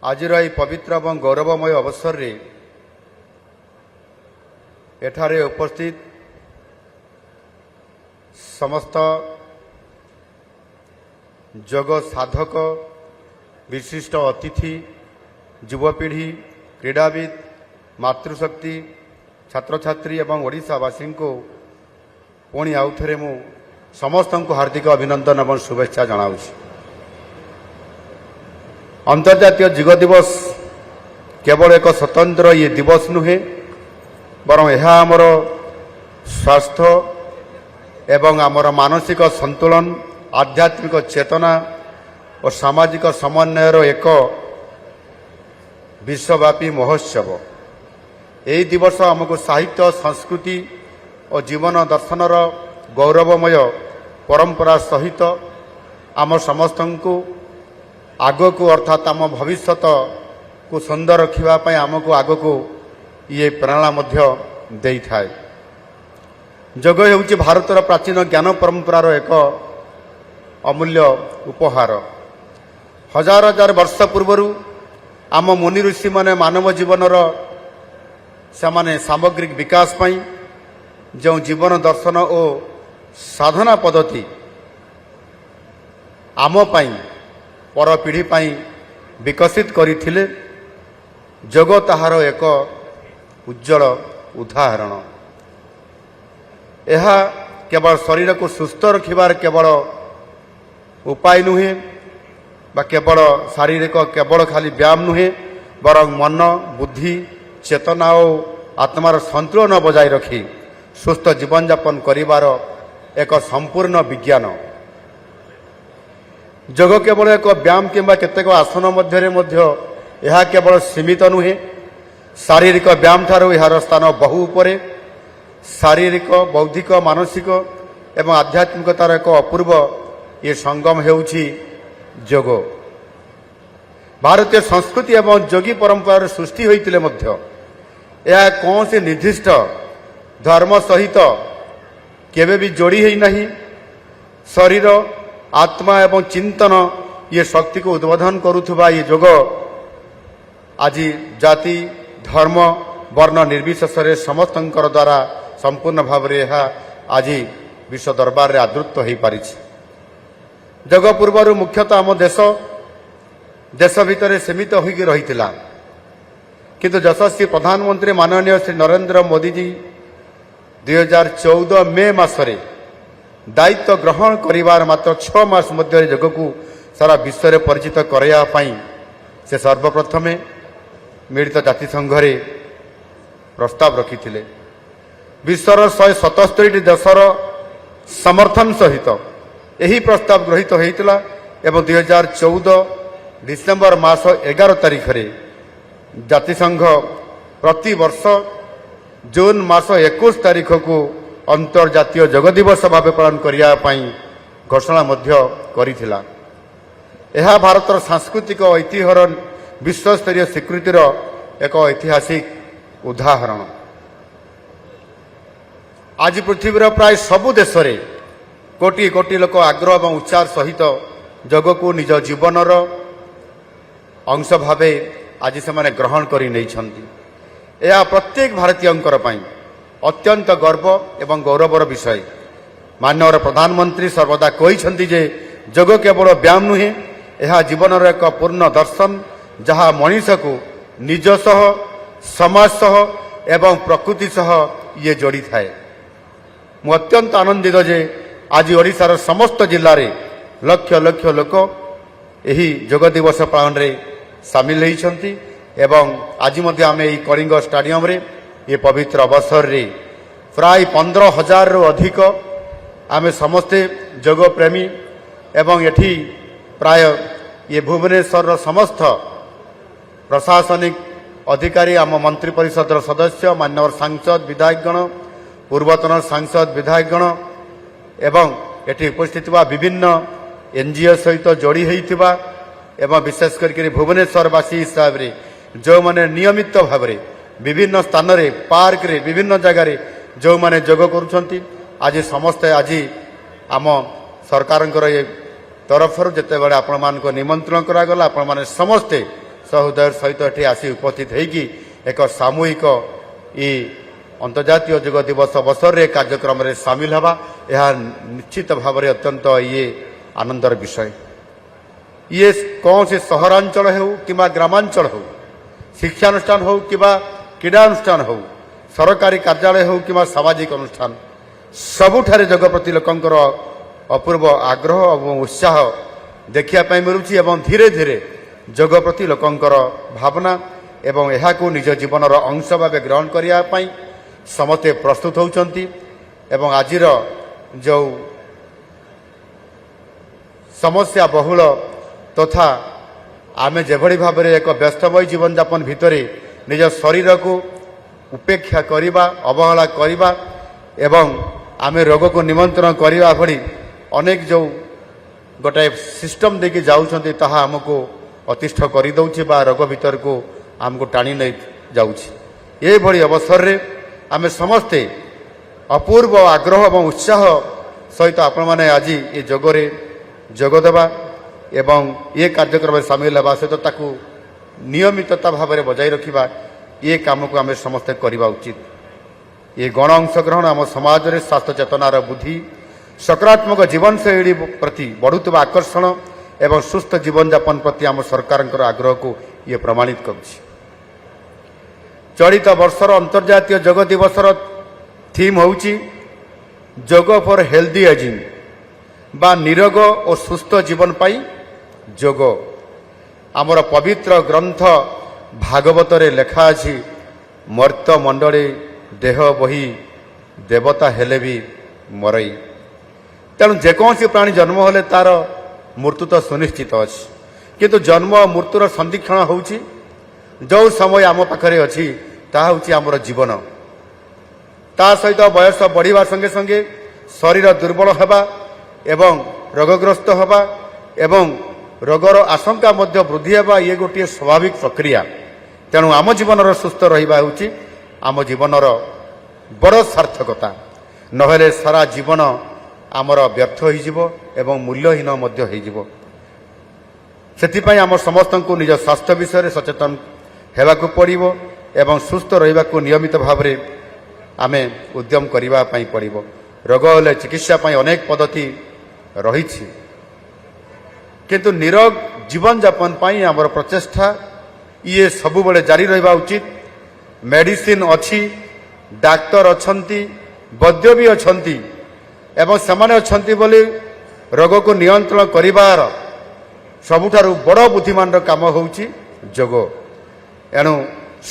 आजिर यह पवित्र और गौरवमय अवसर रे एठारे उपस्थित समस्त जग साधक विशिष्ट अतिथि युवपीढ़ी क्रीड़ाविद मातृशक्ति छात्र छात्री एवं ओडिशावासी को पुणी आउ थे मु समस्त को हार्दिक अभिनंदन और शुभेच्छा जनाऊँ। अंतर्जातीय जीव दिवस केवल एक स्वतंत्र ये दिवस नुहे बरं यह आमर स्वास्थ्य एवं आमर मानसिक संतुलन आध्यात्मिक चेतना और सामाजिक समन्वयर एक विश्वव्यापी महोत्सव। यही दिवस आमको साहित्य संस्कृति और जीवन दर्शनर गौरवमय परंपरा सहित आम समस्त को आग को अर्थात आम भविष्य को सुंदर रखापी आमको आग को ये प्रेरणा दे थाए। योग होउछि भारतर प्राचीन ज्ञान परंपरार एक अमूल्य उपहार। हजार हजार वर्ष पूर्वर आम मुनि ऋषि माने मानव जीवनर से सामग्रिक विकास पाई जो जीवन दर्शन और साधना पद्धति आम पाई पर पीढ़ी पाई विकसित करथिले योग ताहार एक उज्जवल उदाहरण। यह केवल शरीर को सुस्थ रखिबार केवल उपाय नुहे बा केवल शारीरिक केवल खाली व्यायाम नुहे बरं मन बुद्धि चेतना और आत्मार संतुलन बजाय रखी सुस्थ जीवन यापन करिवार एक संपूर्ण विज्ञान। योग केवल एक व्यायाम किंबा केतेक आसन मध्य यह केवल सीमित नुहे शारीरिक व्यायाम ठारू यार स्थान बहु उपरे। शारीरिक बौद्धिक मानसिक एवं आध्यात्मिकतार एक अपूर्व ये संगम हेउछि योग। भारतीय संस्कृति एवं योगी परंपरार सृष्टि होइतिले मध्य यह कौन से निर्दिष्ट धर्म सहित केवे भी जोड़ी है नहीं। शरीर आत्मा एवं चिंतन ये शक्ति को उद्बोधन करुथुबा ये योग आज जाति धर्म वर्ण निर्विशेष समस्तंकर द्वारा संपूर्ण भाव में यह आज विश्व दरबार में आदृत हो पारि। योग पूर्वर मुख्यतः आम देश भितर सीमित होगी रही किंतु यशस्वी प्रधानमंत्री माननीय श्री नरेंद्र मोदी जी 2014 मे मासरे दायित्व ग्रहण करिवार मात्र 6 मास मध्य योग को सारा विश्व में परिचित कराई से सर्वप्रथमे मिलित जातिसंघ रे प्रस्ताव रखिथिले। विश्वर 177 देशर समर्थन सहित यही प्रस्ताव गृहीत होइतिला एवं 2014 डिसेम्बर मास 11 तारिख रे जातिसंघ प्रति वर्ष जून मास 21 तारिख को अंतर्जातीय योग दिवस भाव पालन करने घोषणा करिथिला। यह भारतर सांस्कृतिक ऐतिह्यर विश्वस्तरीय स्वीकृतिर एक ऐतिहासिक उदाहरण। आज पृथ्वीर प्राय सबु देश में कोटी कोटी लोक आग्रह और उत्साह सहित योग को निज जीवनर अंश भाव आज से ग्रहण कर प्रत्येक भारतीय अत्यंत गर्व एवं गौरवर विषय। माननीय प्रधानमंत्री सर्वदा कहते जे योग केवल व्यायाम नुहे यह जीवनर एक पूर्ण दर्शन जहाँ मनीष को निज सह समाज सह एवं प्रकृति सह ये जोड़ी थाए। मु अत्यंत आनंदित जे आज ओडिशार समस्त जिले में लक्ष लक्ष लोक यही योग दिवस पालन रे सामिल होती एवं आज आम यही कलिंग स्टाडियम रे ये पवित्र अवसर रे प्राय 15,000 रु अधिक आम समस्ते योग प्रेमी एवं एठी प्राय ये भुवनेश्वर समस्त प्रशासनिक अधिकारी आम मंत्री परिषद सदस्य माननीय सांसद विधायकगण पूर्वतन सांसद विधायकगण एवं एठी उपस्थित विभिन्न एनजीओ सहित जोड़ी होइथिबा एवं विशेष करके भुवनेश्वरवासी हिसाब से जो माने नियमित भाव में विभिन्न स्थान रे पार्क रे विभिन्न जगार जो माने योग करुछंती आज समस्ते आज आम सरकार ये तरफ जिते बड़े आपण मान निमंत्रण करागला आपण माने समस्ते ସହୃଦୟ ସହିତ ଏଠି ଆସି ଉପସ୍ଥିତ ହୋଇକି ଏକ ସାମୂହିକ ଇ ଅନ୍ତର୍ଜାତୀୟ ଯୋଗ ଦିବସ ଅବସରରେ କାର୍ଯ୍ୟକ୍ରମରେ ସାମିଲ ହେବା ଏହା ନିଶ୍ଚିତ ଭାବରେ ଅତ୍ୟନ୍ତ ଆନନ୍ଦର ବିଷୟ। ଇଏ କୌଣସି ସହରାଞ୍ଚଳ ହେଉ କିମ୍ବା ଗ୍ରାମାଞ୍ଚଳ ହେଉ, ଶିକ୍ଷାନୁଷ୍ଠାନ ହେଉ କିମ୍ବା କ୍ରୀଡ଼ାନୁଷ୍ଠାନ ହେଉ, ସରକାରୀ କାର୍ଯ୍ୟାଳୟ ହେଉ କିମ୍ବା ସାମାଜିକ ଅନୁଷ୍ଠାନ, ସବୁଠାରେ ଯୋଗ ପ୍ରତି ଲୋକଙ୍କର ଅପୂର୍ବ ଆଗ୍ରହ ଏବଂ ଉତ୍ସାହ ଦେଖିବା ପାଇଁ ମିଳୁଛି ଏବଂ ଧୀରେ ଧୀରେ ଯୋଗ ପ୍ରତି ଲୋକଙ୍କର ଭାବନା ଏବଂ ଏହାକୁ ନିଜ ଜୀବନର ଅଂଶ ଭାବେ ଗ୍ରହଣ କରିବା ପାଇଁ ସମସ୍ତେ ପ୍ରସ୍ତୁତ ହେଉଛନ୍ତି। ଏବଂ ଆଜିର ଯେଉଁ ସମସ୍ୟା ବହୁଳ ତଥା ଆମେ ଯେଭଳି ଭାବରେ ଏକ ବ୍ୟସ୍ତମୟ ଜୀବନଯାପନ ଭିତରେ ନିଜ ଶରୀରକୁ ଉପେକ୍ଷା କରିବା, ଅବହେଳା କରିବା ଏବଂ ଆମେ ରୋଗକୁ ନିମନ୍ତ୍ରଣ କରିବା ଭଳି ଅନେକ ଯେଉଁ ଗୋଟାଏ ସିଷ୍ଟମ ଦେଇକି ଯାଉଛନ୍ତି ତାହା ଆମକୁ ଅତିଷ୍ଠ କରିଦେଉଛି ବା ରୋଗ ଭିତରକୁ ଆମକୁ ଟାଣି ନେଇ ଯାଉଛି। ଏଭଳି ଅବସରରେ ଆମେ ସମସ୍ତେ ଅପୂର୍ବ ଆଗ୍ରହ ଏବଂ ଉତ୍ସାହ ସହିତ ଆପଣମାନେ ଆଜି ଏ ଯୋଗରେ ଯୋଗ ଦେବା ଏବଂ ଏ କାର୍ଯ୍ୟକ୍ରମରେ ସାମିଲ ହେବା ସହିତ ତାକୁ ନିୟମିତତା ଭାବରେ ବଜାୟ ରଖିବା, ଏ କାମକୁ ଆମେ ସମସ୍ତେ କରିବା ଉଚିତ। ଏ ଗଣ ଅଂଶଗ୍ରହଣ ଆମ ସମାଜରେ ସ୍ୱାସ୍ଥ୍ୟ ଚେତନାର ବୃଦ୍ଧି, ସକାରାତ୍ମକ ଜୀବନଶୈଳୀ ପ୍ରତି ବଢ଼ୁଥିବା ଆକର୍ଷଣ ଏବଂ ସୁସ୍ଥ ଜୀବନଯାପନ ପ୍ରତି ଆମ ସରକାରଙ୍କର ଆଗ୍ରହକୁ ଇଏ ପ୍ରମାଣିତ କରୁଛି। ଚଳିତ ବର୍ଷର ଅନ୍ତର୍ଜାତୀୟ ଯୋଗ ଦିବସର ଥିମ୍ ହେଉଛି ଯୋଗ ଫର ହେଲ୍ଦି ଏଜିଂ ବା ନିରୋଗ ଓ ସୁସ୍ଥ ଜୀବନ ପାଇଁ ଯୋଗ। ଆମର ପବିତ୍ର ଗ୍ରନ୍ଥ ଭାଗବତରେ ଲେଖା ଅଛି, ମର୍ତ୍ତ୍ୟ ମଣ୍ଡଳୀ ଦେହ ବହି ଦେବତା ହେଲେ ବି ମରଇ। ତେଣୁ ଯେକୌଣସି ପ୍ରାଣୀ ଜନ୍ମ ହେଲେ ତାର ମୃତ୍ୟୁ ତ ସୁନିଶ୍ଚିତ ଅଛି, କିନ୍ତୁ ଜନ୍ମ ଓ ମୃତ୍ୟୁର ସନ୍ଧିକ୍ଷଣ ହେଉଛି ଯେଉଁ ସମୟ ଆମ ପାଖରେ ଅଛି ତାହା ହେଉଛି ଆମର ଜୀବନ। ତା ସହିତ ବୟସ ବଢ଼ିବା ସଙ୍ଗେ ସଙ୍ଗେ ଶରୀର ଦୁର୍ବଳ ହେବା ଏବଂ ରୋଗଗ୍ରସ୍ତ ହେବା ଏବଂ ରୋଗର ଆଶଙ୍କା ମଧ୍ୟ ବୃଦ୍ଧି ହେବା, ଇଏ ଗୋଟିଏ ସ୍ୱାଭାବିକ ପ୍ରକ୍ରିୟା। ତେଣୁ ଆମ ଜୀବନର ସୁସ୍ଥ ରହିବା ହେଉଛି ଆମ ଜୀବନର ବଡ଼ ସାର୍ଥକତା। ନହେଲେ ସାରା ଜୀବନ ଆମର ବ୍ୟର୍ଥ ହୋଇଯିବ ଏବଂ ମୂଲ୍ୟହୀନ ମଧ୍ୟ ହୋଇଯିବ। ସେଥିପାଇଁ ଆମ ସମସ୍ତଙ୍କୁ ନିଜ ସ୍ୱାସ୍ଥ୍ୟ ବିଷୟରେ ସଚେତନ ହେବାକୁ ପଡ଼ିବ ଏବଂ ସୁସ୍ଥ ରହିବାକୁ ନିୟମିତ ଭାବରେ ଆମେ ଉଦ୍ୟମ କରିବା ପାଇଁ ପଡ଼ିବ। ରୋଗ ହେଲେ ଚିକିତ୍ସା ପାଇଁ ଅନେକ ପଦ୍ଧତି ରହିଛି, କିନ୍ତୁ ନିରୋଗ ଜୀବନଯାପନ ପାଇଁ ଆମର ପ୍ରଚେଷ୍ଟା ଇଏ ସବୁବେଳେ ଜାରି ରହିବା ଉଚିତ। ମେଡିସିନ ଅଛି, ଡାକ୍ତର ଅଛନ୍ତି, ବୈଦ୍ୟ ବି ଅଛନ୍ତି ଏବଂ ସେମାନେ ଅଛନ୍ତି ବୋଲି ରୋଗକୁ ନିୟନ୍ତ୍ରଣ କରିବାର ସବୁଠାରୁ ବଡ଼ ବୁଦ୍ଧିମାନର କାମ ହେଉଛି ଯୋଗ। ଏଣୁ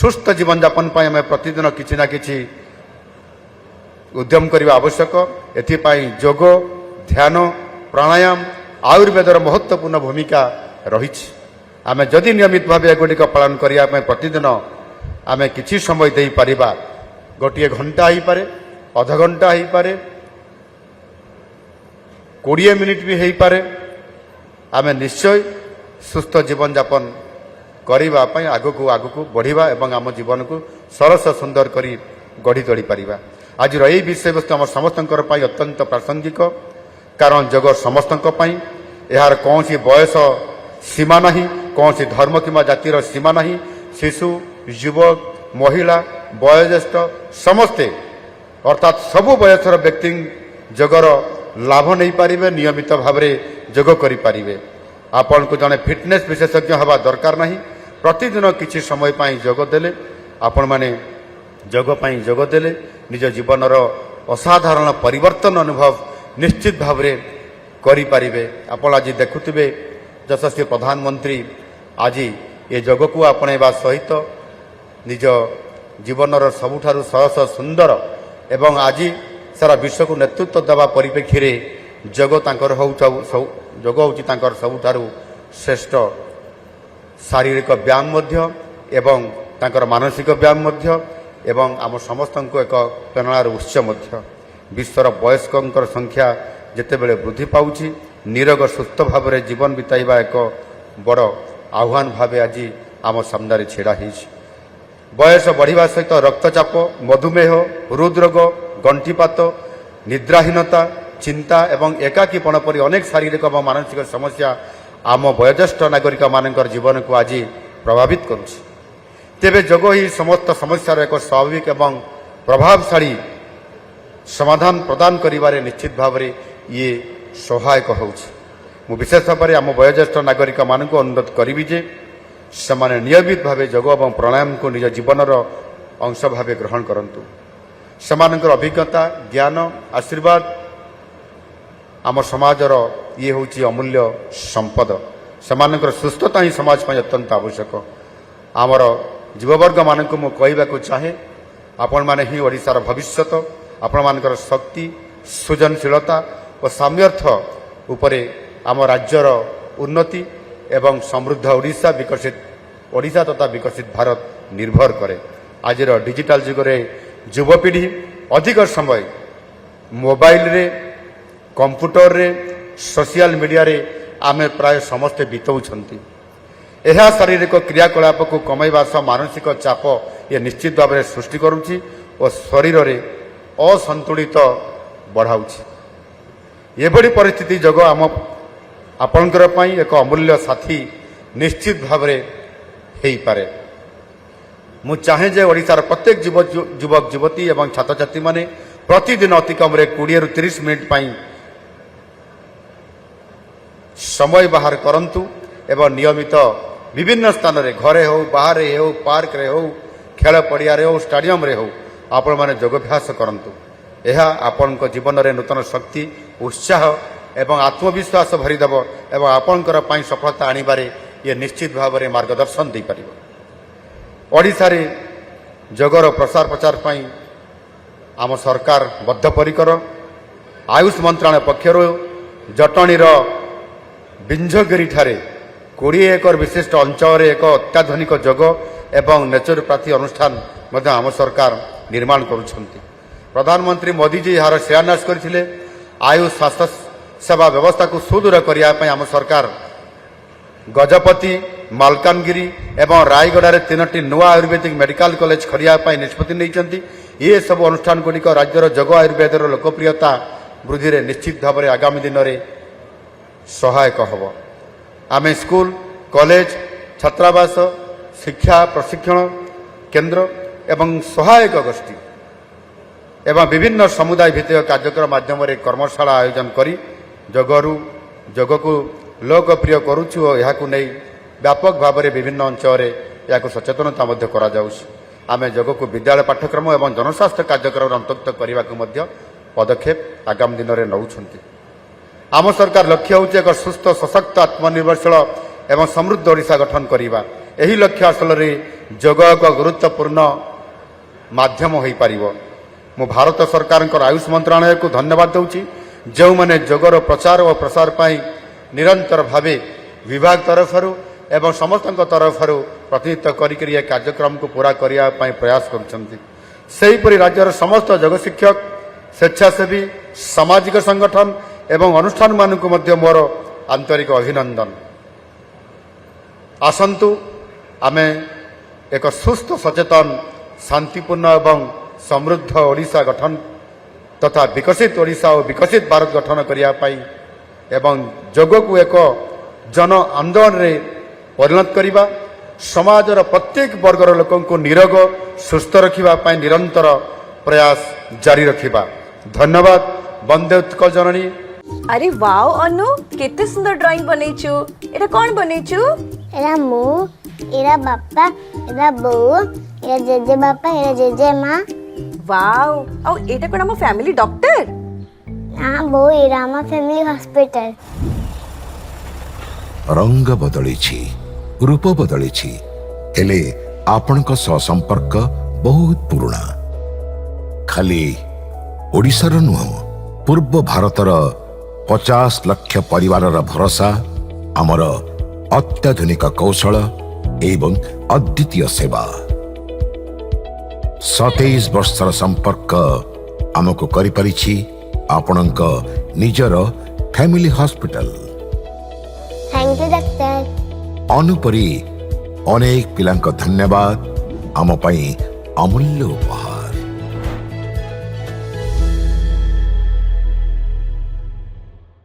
ସୁସ୍ଥ ଜୀବନଯାପନ ପାଇଁ ଆମେ ପ୍ରତିଦିନ କିଛି ନା କିଛି ଉଦ୍ୟମ କରିବା ଆବଶ୍ୟକ। ଏଥିପାଇଁ ଯୋଗ, ଧ୍ୟାନ, ପ୍ରାଣାୟାମ, ଆୟୁର୍ବେଦର ମହତ୍ତ୍ୱପୂର୍ଣ୍ଣ ଭୂମିକା ରହିଛି। ଆମେ ଯଦି ନିୟମିତ ଭାବେ ଏଗୁଡ଼ିକ ପାଳନ କରିବା ପାଇଁ ପ୍ରତିଦିନ ଆମେ କିଛି ସମୟ ଦେଇପାରିବା, ଗୋଟିଏ ଘଣ୍ଟା ହୋଇପାରେ, ଅଧଘଣ୍ଟା ହୋଇପାରେ, 20 ମିନିଟ୍ ବି ହୋଇପାରେ, ଆମେ ନିଶ୍ଚୟ ସୁସ୍ଥ ଜୀବନଯାପନ କରିବା ପାଇଁ ଆଗକୁ ଆଗକୁ ବଢ଼ିବା ଏବଂ ଆମ ଜୀବନକୁ ସରସ ସୁନ୍ଦର କରି ଗଢ଼ି ତୋଳିପାରିବା। ଆଜିର ଏହି ବିଷୟବସ୍ତୁ ଆମ ସମସ୍ତଙ୍କର ପାଇଁ ଅତ୍ୟନ୍ତ ପ୍ରାସଙ୍ଗିକ, କାରଣ ଯୋଗ ସମସ୍ତଙ୍କ ପାଇଁ। ଏହାର କୌଣସି ବୟସ ସୀମା ନାହିଁ, କୌଣସି ଧର୍ମ କିମ୍ବା ଜାତିର ସୀମା ନାହିଁ। ଶିଶୁ, ଯୁବକ, ମହିଳା, ବୟୋଜ୍ୟେଷ୍ଠ ସମସ୍ତେ ଅର୍ଥାତ୍ ସବୁ ବୟସର ବ୍ୟକ୍ତି ଯୋଗର ଲାଭ ନେଇପାରିବେ, ନିୟମିତ ଭାବରେ ଯୋଗ କରିପାରିବେ। ଆପଣଙ୍କୁ ଜଣେ ଫିଟନେସ୍ ବିଶେଷଜ୍ଞ ହେବା ଦରକାର ନାହିଁ। ପ୍ରତିଦିନ କିଛି ସମୟ ପାଇଁ ଯୋଗ ଦେଲେ, ଆପଣମାନେ ଯୋଗ ପାଇଁ ଯୋଗ ଦେଲେ ନିଜ ଜୀବନର ଅସାଧାରଣ ପରିବର୍ତ୍ତନ ଅନୁଭବ ନିଶ୍ଚିତ ଭାବରେ କରିପାରିବେ। ଆପଣ ଆଜି ଦେଖୁଥିବେ ଯଶସ୍ୱୀ ପ୍ରଧାନମନ୍ତ୍ରୀ ଆଜି ଏ ଯୋଗକୁ ଆପଣେଇବା ସହିତ ନିଜ ଜୀବନର ସବୁଠାରୁ ସରସ ସୁନ୍ଦର ଏବଂ ଆଜି ସାରା ବିଶ୍ୱକୁ ନେତୃତ୍ୱ ଦେବା ପରିପ୍ରେକ୍ଷୀରେ ଯୋଗ ହେଉଛି ତାଙ୍କର ସବୁଠାରୁ ଶ୍ରେଷ୍ଠ ଶାରୀରିକ ବ୍ୟାୟାମ ମଧ୍ୟ ଏବଂ ତାଙ୍କର ମାନସିକ ବ୍ୟାୟାମ ମଧ୍ୟ ଏବଂ ଆମ ସମସ୍ତଙ୍କୁ ଏକ ପ୍ରେରଣାର ଉତ୍ସ ମଧ୍ୟ। ବିଶ୍ୱର ବୟସ୍କଙ୍କର ସଂଖ୍ୟା ଯେତେବେଳେ ବୃଦ୍ଧି ପାଉଛି, ନିରୋଗ ସୁସ୍ଥ ଭାବରେ ଜୀବନ ବିତାଇବା ଏକ ବଡ଼ ଆହ୍ୱାନ ଭାବେ ଆଜି ଆମ ସାମ୍ନାରେ ଛିଡ଼ା ହୋଇଛି। ବୟସ ବଢ଼ିବା ସହିତ ରକ୍ତଚାପ, ମଧୁମେହ, ହୃଦରୋଗ, ଗଣ୍ଠିପାତ, ନିଦ୍ରାହୀନତା, ଚିନ୍ତା ଏବଂ ଏକାକୀପଣ ପରି ଅନେକ ଶାରୀରିକ ଏବଂ ମାନସିକ ସମସ୍ୟା ଆମ ବୟୋଜ୍ୟେଷ୍ଠ ନାଗରିକମାନଙ୍କର ଜୀବନକୁ ଆଜି ପ୍ରଭାବିତ କରୁଛି। ତେବେ ଯୋଗ ଏହି ସମସ୍ତ ସମସ୍ୟାର ଏକ ସ୍ୱାଭାବିକ ଏବଂ ପ୍ରଭାବଶାଳୀ ସମାଧାନ ପ୍ରଦାନ କରିବାରେ ନିଶ୍ଚିତ ଭାବରେ ଇଏ ସହାୟକ ହେଉଛି। ମୁଁ ବିଶେଷ ଭାବରେ ଆମ ବୟୋଜ୍ୟେଷ୍ଠ ନାଗରିକମାନଙ୍କୁ ଅନୁରୋଧ କରିବି ଯେ ସେମାନେ ନିୟମିତ ଭାବେ ଯୋଗ ଏବଂ ପ୍ରାଣାୟାମକୁ ନିଜ ଜୀବନର ଅଂଶ ଭାବେ ଗ୍ରହଣ କରନ୍ତୁ। ସେମାନଙ୍କର ଅଭିଜ୍ଞତା, ଜ୍ଞାନ, ଆଶୀର୍ବାଦ ଆମ ସମାଜର ଇଏ ହେଉଛି ଅମୂଲ୍ୟ ସମ୍ପଦ। ସେମାନଙ୍କର ସୁସ୍ଥତା ହିଁ ସମାଜ ପାଇଁ ଅତ୍ୟନ୍ତ ଆବଶ୍ୟକ। ଆମର ଯୁବବର୍ଗମାନଙ୍କୁ ମୁଁ କହିବାକୁ ଚାହେଁ, ଆପଣମାନେ ହିଁ ଓଡ଼ିଶାର ଭବିଷ୍ୟତ। ଆପଣମାନଙ୍କର ଶକ୍ତି, ସୃଜନଶୀଳତା ଓ ସାମର୍ଥ୍ୟ ଉପରେ ଆମ ରାଜ୍ୟର ଉନ୍ନତି ଏବଂ ସମୃଦ୍ଧ ଓଡ଼ିଶା ତଥା ବିକଶିତ ଭାରତ ନିର୍ଭର କରେ। ଆଜିର ଡିଜିଟାଲ ଯୁଗରେ ଯୁବପିଢ଼ି ଅଧିକ ସମୟ ମୋବାଇଲରେ, କମ୍ପ୍ୟୁଟରରେ, ସୋସିଆଲ ମିଡ଼ିଆରେ ଆମେ ପ୍ରାୟ ସମସ୍ତେ ବିତାଉଛନ୍ତି। ଏହା ଶାରୀରିକ କ୍ରିୟାକଳାପକୁ କମାଇବା ସହ ମାନସିକ ଚାପ ଇଏ ନିଶ୍ଚିତ ଭାବରେ ସୃଷ୍ଟି କରୁଛି ଓ ଶରୀରରେ ଅସନ୍ତୁଳିତ ବଢ଼ାଉଛି। ଏଭଳି ପରିସ୍ଥିତି ଯୋଗ ଆପଣଙ୍କର ପାଇଁ ଏକ ଅମୂଲ୍ୟ ସାଥୀ ନିଶ୍ଚିତ ଭାବରେ ହୋଇପାରେ। ମୁଁ ଚାହେଁ ଯେ ଓଡ଼ିଶାର ପ୍ରତ୍ୟେକ ଯୁବକ ଯୁବତୀ ଏବଂ ଛାତ୍ରଛାତ୍ରୀମାନେ ପ୍ରତିଦିନ ଅତି କମ୍ରେ 20ରୁ 30 ମିନିଟ୍ ପାଇଁ ସମୟ ବାହାର କରନ୍ତୁ ଏବଂ ନିୟମିତ ବିଭିନ୍ନ ସ୍ଥାନରେ, ଘରେ ହେଉ, ବାହାରେ ହେଉ, ପାର୍କରେ ହେଉ, ଖେଳ ପଡ଼ିଆରେ ହେଉ, ଷ୍ଟାଡିୟମରେ ହେଉ, ଆପଣମାନେ ଯୋଗାଭ୍ୟାସ କରନ୍ତୁ। ଏହା ଆପଣଙ୍କ ଜୀବନରେ ନୂତନ ଶକ୍ତି, ଉତ୍ସାହ ଏବଂ ଆତ୍ମବିଶ୍ୱାସ ଭରିଦେବ ଏବଂ ଆପଣଙ୍କର ପାଇଁ ସଫଳତା ଆଣିବାରେ ଇଏ ନିଶ୍ଚିତ ଭାବରେ ମାର୍ଗଦର୍ଶନ ଦେଇପାରିବ। ଓଡ଼ିଶାରେ ଯୋଗର ପ୍ରସାର ପ୍ରଚାର ପାଇଁ ଆମ ସରକାର ବଦ୍ଧପରିକର। ଆୟୁଷ ମନ୍ତ୍ରଣାଳୟ ପକ୍ଷରୁ ଜଟଣୀର ବିଞ୍ଝଗିରିଠାରେ 20 ଏକର ବିଶିଷ୍ଟ ଅଞ୍ଚଳରେ ଏକ ଅତ୍ୟାଧୁନିକ ଯୋଗ ଏବଂ ନେଚୁରୋପାଥି ଅନୁଷ୍ଠାନ ମଧ୍ୟ ଆମ ସରକାର ନିର୍ମାଣ କରୁଛନ୍ତି। ପ୍ରଧାନମନ୍ତ୍ରୀ ମୋଦିଜୀ ଏହାର ଶିଳାନ୍ୟାସ କରିଥିଲେ। ଆୟୁଷ ସ୍ୱାସ୍ଥ୍ୟ ସେବା ବ୍ୟବସ୍ଥାକୁ ସୁଦୃଢ଼ କରିବା ପାଇଁ ଆମ ସରକାର ଗଜପତି, ମାଲକାନଗିରି ଏବଂ ରାୟଗଡ଼ାରେ 3ଟି ନୂଆ ଆୟୁର୍ବେଦିକ ମେଡିକାଲ କଲେଜ ଖୋଲିବା ପାଇଁ ନିଷ୍ପତ୍ତି ନେଇଛନ୍ତି। ଏସବୁ ଅନୁଷ୍ଠାନଗୁଡ଼ିକ ରାଜ୍ୟର ଯୋଗ ଆୟୁର୍ବେଦର ଲୋକପ୍ରିୟତା ବୃଦ୍ଧିରେ ନିଶ୍ଚିତ ଭାବରେ ଆଗାମୀ ଦିନରେ ସହାୟକ ହେବ। ଆମେ ସ୍କୁଲ, କଲେଜ, ଛାତ୍ରାବାସ, ଶିକ୍ଷା ପ୍ରଶିକ୍ଷଣ କେନ୍ଦ୍ର ଏବଂ ସହାୟକ ଗୋଷ୍ଠୀ ଏବଂ ବିଭିନ୍ନ ସମୁଦାୟ ଭିତ୍ତିକ କାର୍ଯ୍ୟକ୍ରମ ମାଧ୍ୟମରେ କର୍ମଶାଳା ଆୟୋଜନ କରି ଯୋଗକୁ ଲୋକପ୍ରିୟ କରୁଛୁ ଓ ଏହାକୁ ନେଇ ବ୍ୟାପକ ଭାବରେ ବିଭିନ୍ନ ଅଞ୍ଚଳରେ ଏହାକୁ ସଚେତନତା ମଧ୍ୟ କରାଯାଉଛି। ଆମେ ଯୋଗକୁ ବିଦ୍ୟାଳୟ ପାଠ୍ୟକ୍ରମ ଏବଂ ଜନସ୍ୱାସ୍ଥ୍ୟ କାର୍ଯ୍ୟକ୍ରମରେ ଅନ୍ତର୍ଭୁକ୍ତ କରିବାକୁ ମଧ୍ୟ ପଦକ୍ଷେପ ଆଗାମୀ ଦିନରେ ନେଉଛନ୍ତି। ଆମ ସରକାର ଲକ୍ଷ୍ୟ ହେଉଛି ଏକ ସୁସ୍ଥ, ସଶକ୍ତ, ଆତ୍ମନିର୍ଭରଶୀଳ ଏବଂ ସମୃଦ୍ଧ ଓଡ଼ିଶା ଗଠନ କରିବା। ଏହି ଲକ୍ଷ୍ୟ ହାସଲରେ ଯୋଗ ଏକ ଗୁରୁତ୍ୱପୂର୍ଣ୍ଣ ମାଧ୍ୟମ ହୋଇପାରିବ। ମୁଁ ଭାରତ ସରକାରଙ୍କର ଆୟୁଷ ମନ୍ତ୍ରଣାଳୟକୁ ଧନ୍ୟବାଦ ଦେଉଛି, ଯେଉଁମାନେ ଯୋଗର ପ୍ରଚାର ଓ ପ୍ରସାର ପାଇଁ ନିରନ୍ତର ଭାବେ ବିଭାଗ ତରଫରୁ ଏବଂ ସମସ୍ତଙ୍କ ତରଫରୁ ପ୍ରତିନିଧିତ୍ୱ କରିକରି ଏ କାର୍ଯ୍ୟକ୍ରମକୁ ପୂରା କରିବା ପାଇଁ ପ୍ରୟାସ କରୁଛନ୍ତି। ସେହିପରି ରାଜ୍ୟର ସମସ୍ତ ଯୋଗ ଶିକ୍ଷକ, ସ୍ୱେଚ୍ଛାସେବୀ, ସାମାଜିକ ସଂଗଠନ ଏବଂ ଅନୁଷ୍ଠାନମାନଙ୍କୁ ମଧ୍ୟ ମୋର ଆନ୍ତରିକ ଅଭିନନ୍ଦନ। ଆସନ୍ତୁ ଆମେ ଏକ ସୁସ୍ଥ, ସଚେତନ, ଶାନ୍ତିପୂର୍ଣ୍ଣ ଏବଂ ସମୃଦ୍ଧ ଓଡ଼ିଶା ଗଠନ ତଥା ବିକଶିତ ଓଡ଼ିଶା ଓ ବିକଶିତ ଭାରତ ଗଠନ କରିବା ପାଇଁ ଏବଂ ଯୋଗକୁ ଏକ ଜନ ଆନ୍ଦୋଳନରେ ପରିଣତ କରିବା, ସମାଜର ପ୍ରତ୍ୟେକ ବର୍ଗର ଲୋକଙ୍କୁ ନିରୋଗ, ସୁସ୍ଥ ରଖିବା ପାଇଁ ନିରନ୍ତର ପ୍ରୟାସ ଜାରି ରଖିବା। ଧନ୍ୟବାଦ। ବନ୍ଦେ ଉତ୍କଳ ଜନନୀ। अरे वाओ अनु, केते सुंदर ड्राइंग बनेचु। एरा कौन बनेचु? एरा मु, एरा बापा, एरा बो, एरा जेजे बापा, एरा जेजे माँ। वाओ, औ एटा कोन हम फैमिली डॉक्टर? हाँ बो, एरा हम फैमिली हॉस्पिटल। रंग बदलिछि, रूप बदलिछि, हेले आपणक सह संपर्क बहुत पुराना। खाली ओडिशार नुह, पूर्व भारतर 50 लाख परिवारर भरोसा, आमर अत्याधुनिक कौशल एवं अद्वितीय सेवा। 27 वर्षर संपर्क आमको करि परिछि आपणक निजर family hospital. Thank you doctor. अनुपरी अनेक पिलांक धन्यवाद आम पई अमूल्य उपहार।